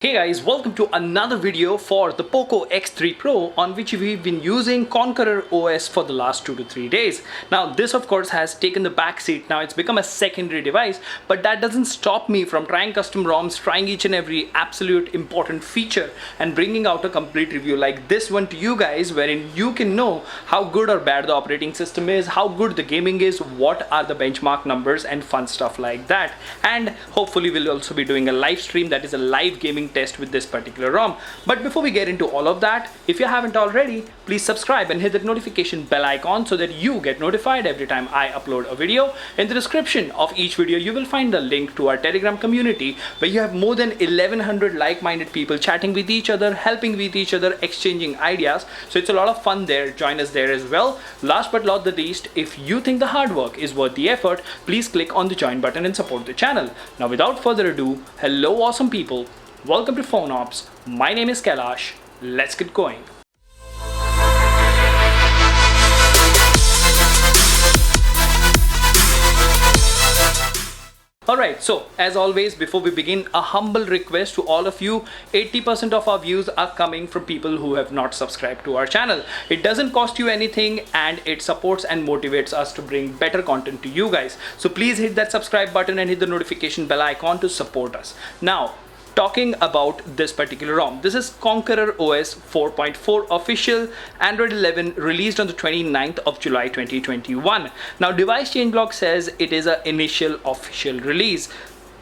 Hey guys, welcome to another video for the POCO X3 Pro on which we've been using Conqueror OS for the last 2 to 3 days. Now this of course has taken the back seat. Now it's become a secondary device, but that doesn't stop me from trying custom ROMs, trying each and every absolute important feature and bringing out a complete review like this one to you guys, wherein you can know how good or bad the operating system is, how good the gaming is, what are the benchmark numbers and fun stuff like that. And hopefully we'll also be doing a live stream that is a live gaming test with this particular ROM. But before we get into all of that, if you haven't already, please subscribe and hit the notification bell icon so that you get notified every time I upload a video. In the description of each video, you will find the link to our Telegram community where you have more than 1100 like-minded people chatting with each other, helping with each other, exchanging ideas. So it's a lot of fun there. Join us there as well. Last but not the least, if you think the hard work is worth the effort, please click on the join button and support the channel. Now without further ado, hello awesome people. Welcome to PhoneOps. My name is Kailash. Let's get going. Alright, so as always, before we begin, a humble request to all of you. 80% of our views are coming from people who have not subscribed to our channel. It doesn't cost you anything and it supports and motivates us to bring better content to you guys. So please hit that subscribe button and hit the notification bell icon to support us. Now, talking about this particular ROM, this is Conqueror OS 4.4 official, Android 11, released on the 29th of July 2021. Now device changelog says it is an initial official release.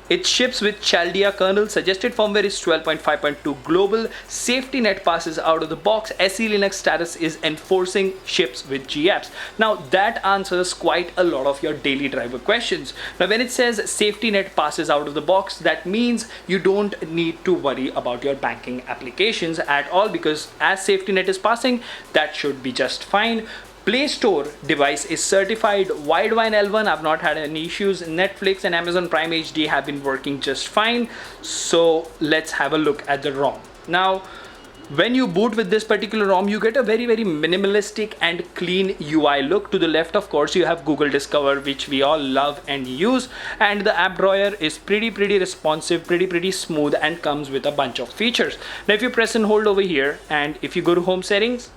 It ships with Chaldea kernel. Suggested firmware is 12.5.2 global. Safety net passes out of the box. SE Linux status is enforcing, ships with GApps. Now that answers quite a lot of your daily driver questions. Now when it says safety net passes out of the box, that means you don't need to worry about your banking applications at all, because as safety net is passing, that should be just fine. Play Store device is certified Widevine L1. I've not had any issues. Netflix and Amazon Prime HD have been working just fine. So let's have a look at the ROM. Now, when you boot with this particular ROM, you get a very minimalistic and clean UI look. To the left, of course, you have Google Discover, which we all love and use. And the app drawer is pretty responsive, pretty smooth, and comes with a bunch of features. Now, if you press and hold over here, and if you go to Home Settings,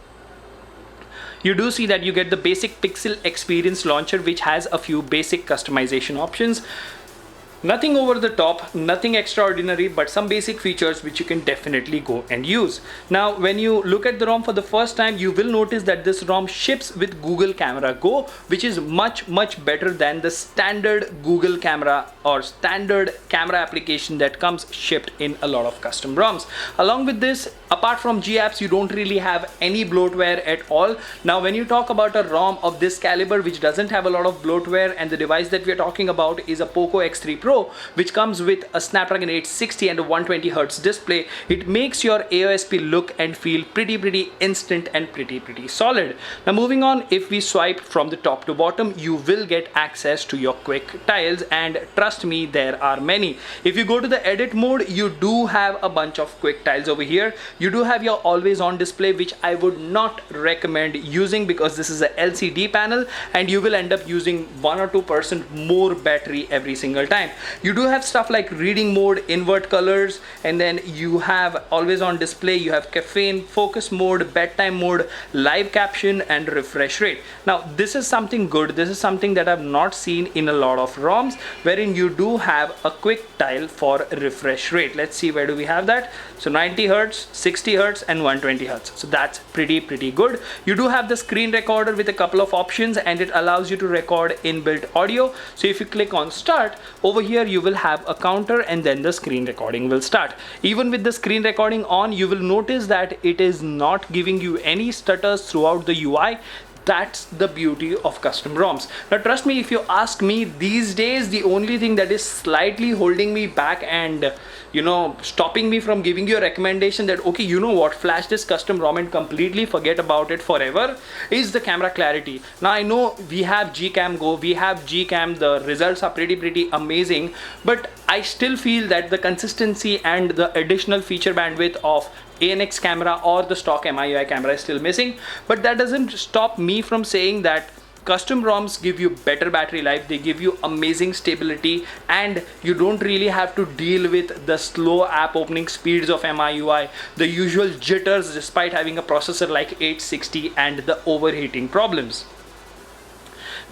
you do see that you get the basic Pixel Experience Launcher, which has a few basic customization options. Nothing over the top, nothing extraordinary, but some basic features which you can definitely go and use. Now, when you look at the ROM for the first time, you will notice that this ROM ships with Google Camera Go, which is much better than the standard Google Camera or standard camera application that comes shipped in a lot of custom ROMs. Along with this, apart from GApps, you don't really have any bloatware at all. Now, when you talk about a ROM of this caliber, which doesn't have a lot of bloatware, and the device that we're talking about is a POCO X3 Pro, which comes with a Snapdragon 860 and a 120Hz display, it makes your AOSP look and feel pretty instant and pretty solid. Now moving on, if we swipe from the top to bottom, you will get access to your quick tiles, and trust me, there are many. If you go to the edit mode, you do have a bunch of quick tiles over here. You do have your always on display, which I would not recommend using because this is a LCD panel and you will end up using 1 or 2% more battery every single time. You do have stuff like reading mode, invert colors, and then you have always on display, you have caffeine, focus mode, bedtime mode, live caption, and refresh rate. Now this is something good. This is something that I've not seen in a lot of ROMs, wherein you do have a quick tile for refresh rate. Let's see, where do we have that? So 90 Hz, 60 Hz, and 120 Hz. So that's pretty good. You do have the screen recorder with a couple of options, and it allows you to record inbuilt audio. So if you click on start, over here you will have a counter and then the screen recording will start. Even with the screen recording on, you will notice that it is not giving you any stutters throughout the UI. That's the beauty of custom ROMs. Now trust me, if you ask me, these days the only thing that is slightly holding me back and stopping me from giving you a recommendation that okay, you know what, flash this custom ROM and completely forget about it forever, is the camera clarity. Now I know we have Gcam Go, we have Gcam, the results are pretty amazing, but I still feel that the consistency and the additional feature bandwidth of ANX camera or the stock MIUI camera is still missing. But that doesn't stop me from saying that Custom ROMs give you better battery life, they give you amazing stability, and you don't really have to deal with the slow app opening speeds of MIUI, the usual jitters despite having a processor like 860, and the overheating problems.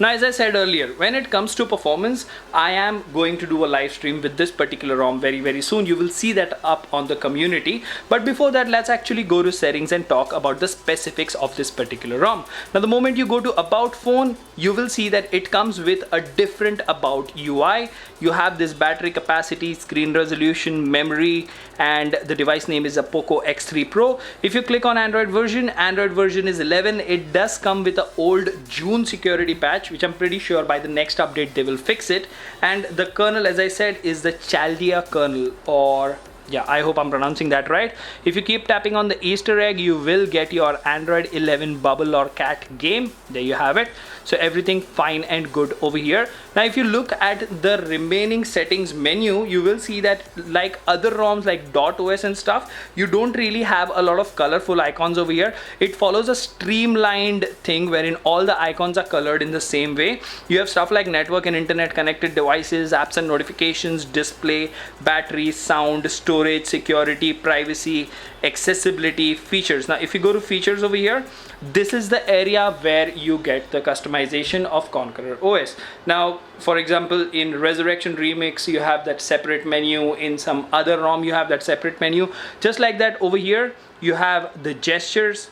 Now, as I said earlier, when it comes to performance, I am going to do a live stream with this particular ROM very soon. You will see that up on the community. But before that, let's actually go to settings and talk about the specifics of this particular ROM. Now, the moment you go to About Phone, you will see that it comes with a different About UI. You have this battery capacity, screen resolution, memory, and the device name is a Poco X3 Pro. If you click on Android version is 11. It does come with an old June security patch, which I'm pretty sure by the next update they will fix it. And the kernel, as I said, is the Chaldea kernel, or yeah, I hope I'm pronouncing that right. If you keep tapping on the Easter egg, you will get your Android 11 bubble or cat game. There you have it. So everything fine and good over here. Now, if you look at the remaining settings menu, you will see that like other ROMs like .os and stuff, you don't really have a lot of colorful icons over here. It follows a streamlined thing wherein all the icons are colored in the same way. You have stuff like network and internet connected devices, apps and notifications, display, battery, sound, storage, security, privacy, accessibility, features. Now, if you go to features over here, this is the area where you get the customization of Konqueror OS. Now, for example, in Resurrection Remix, you have that separate menu. In some other ROM, you have that separate menu. Just like that over here, you have the gestures,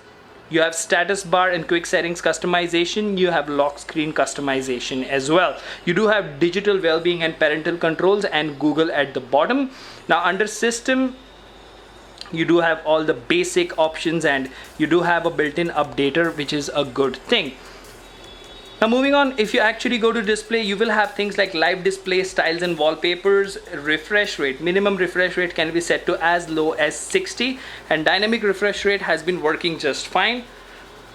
you have status bar and quick settings customization, you have lock screen customization as well. You do have digital well-being and parental controls and Google at the bottom. Now, under system, you do have all the basic options and you do have a built-in updater, which is a good thing. Now, moving on, if you actually go to display, you will have things like live display, styles and wallpapers, refresh rate. Minimum refresh rate can be set to as low as 60, and dynamic refresh rate has been working just fine.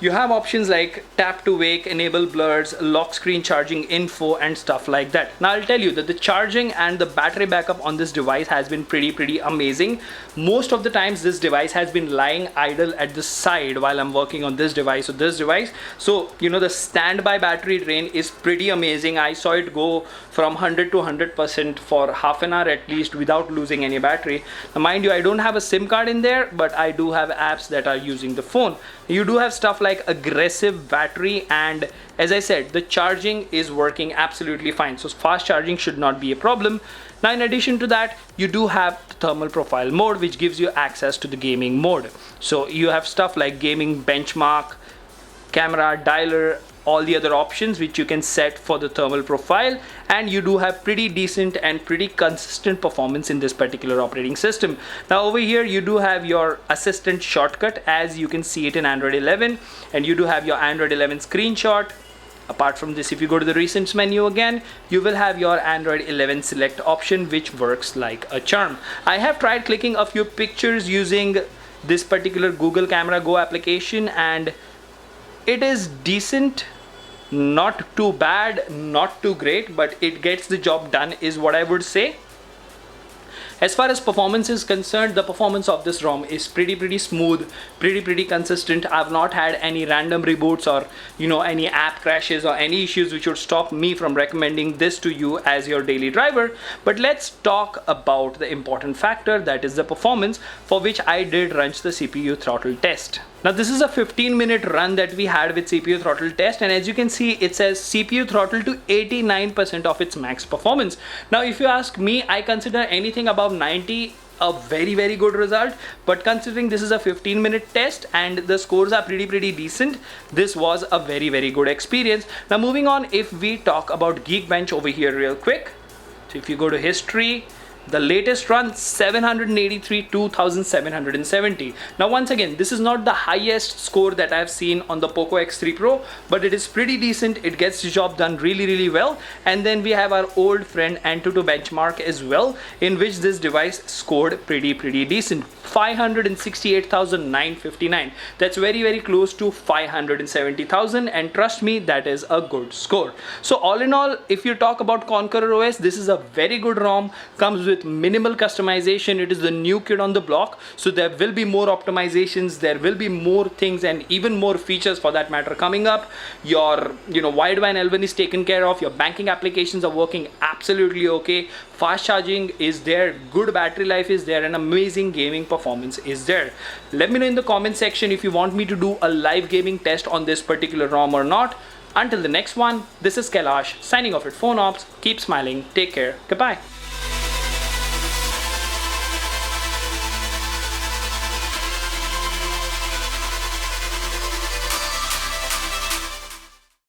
You have options like tap to wake, enable blurs, lock screen charging info, and stuff like that. Now, I'll tell you that the charging and the battery backup on this device has been pretty amazing. Most of the times this device has been lying idle at the side while I'm working on this device or this device. So, you know, the standby battery drain is pretty amazing. I saw it go from 100 to 100% for half an hour at least without losing any battery. Now, mind you, I don't have a SIM card in there, but I do have apps that are using the phone. You do have stuff like aggressive battery, and as I said, the charging is working absolutely fine. So fast charging should not be a problem. Now, in addition to that, you do have the thermal profile mode, which gives you access to the gaming mode. So you have stuff like gaming benchmark, camera, dialer, all the other options which you can set for the thermal profile, and you do have pretty decent and pretty consistent performance in this particular operating system. Now, over here you do have your assistant shortcut as you can see it in Android 11, and you do have your Android 11 screenshot. Apart from this, if you go to the recents menu again, you will have your Android 11 select option, which works like a charm. I have tried clicking a few pictures using this particular Google Camera Go application, and it is decent, not too bad, not too great, but it gets the job done is what I would say. As far as performance is concerned, the performance of this ROM is pretty smooth, pretty consistent. I've not had any random reboots or, you know, any app crashes or any issues which would stop me from recommending this to you as your daily driver. But let's talk about the important factor, that is the performance, for which I did run the CPU throttle test. Now, this is a 15-minute run that we had with CPU throttle test, and as you can see, it says CPU throttle to 89% of its max performance. Now, if you ask me, I consider anything above 90 a very good result, but considering this is a 15-minute test and the scores are pretty decent, this was a very good experience. Now, moving on, if we talk about Geekbench over here real quick, so if you go to history, the latest run 783, 2770. Now, once again, this is not the highest score that I've seen on the Poco X3 Pro, but it is pretty decent. It gets the job done really well. And then we have our old friend Antutu benchmark as well, in which this device scored pretty decent, 568,959. That's very close to 570,000, and trust me, that is a good score. So all in all, if you talk about Konqueror OS, this is a very good ROM, comes with with minimal customization. It is the new kid on the block, so there will be more optimizations, there will be more things and even more features for that matter coming up. Your wideband L1 is taken care of, your banking applications are working absolutely okay, fast charging is there, good battery life is there, and amazing gaming performance is there. Let me know in the comment section if you want me to do a live gaming test on this particular ROM or not. Until the next one, this is Kailash signing off at PhoneOps. Keep smiling, take care, goodbye.